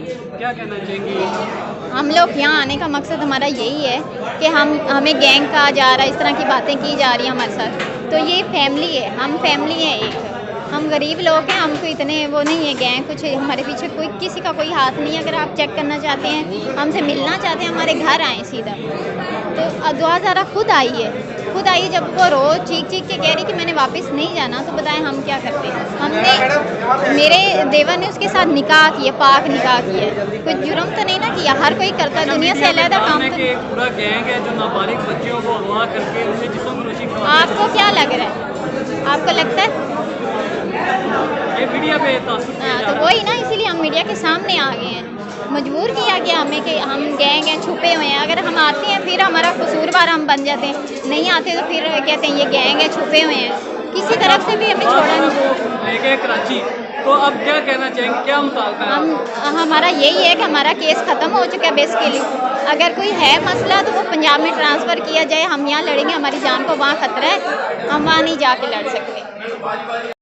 क्या कहना चाहेंगी? हम लोग यहाँ आने का मकसद हमारा यही है कि हमें गैंग कहा जा रहा है, इस तरह की बातें की जा रही हैं हमारे साथ। तो ये फैमिली है, हम फैमिली हैं एक। हम गरीब लोग हैं, हमको इतने वो नहीं है गैंग, कुछ हमारे पीछे कोई किसी का कोई हाथ नहीं है। अगर आप चेक करना चाहते हैं, हमसे मिलना चाहते हैं, हमारे घर आएँ सीधा। तो दुआ ज़रा खुद आई है, खुद आई। जब वो रोज़ चीख के कह रही कि मैंने वापस नहीं जाना, तो बताएं हम क्या करते हैं। हमने मेरे देवर ने उसके साथ निकाह किया, पाक निकाह किया, कोई जुर्म तो नहीं ना किया। हर कोई करता है, दुनिया से अलग काम तो पूरा गैंग है जो नाबालिग बच्चियों को अगवा करके उनसे जिस्म फरोशी करवाता है। आपको क्या लग रहा है? आपको लगता है ये मीडिया पे तो वही ना, इसीलिए हम मीडिया के सामने आ गए हैं। मजबूर किया गया हमें कि हम गैंग हैं, छुपे हुए हैं। अगर हम आते हैं फिर हमारा कसूरवार हम बन जाते हैं, नहीं आते तो फिर कहते हैं ये गैंग है, छुपे हुए हैं। किसी तरफ से भी हमें छोड़ा नहीं। लेके कराची, तो अब क्या कहना चाहेंगे, क्या मुतालबा है? हमारा यही है कि हमारा केस ख़त्म हो चुका है बेसिकली। अगर कोई है मसला तो वो पंजाब में ट्रांसफ़र किया जाए, हम यहाँ लड़ेंगे, हमारी जान को वहाँ ख़तरा है, हम वहाँ नहीं जाके लड़ सकते।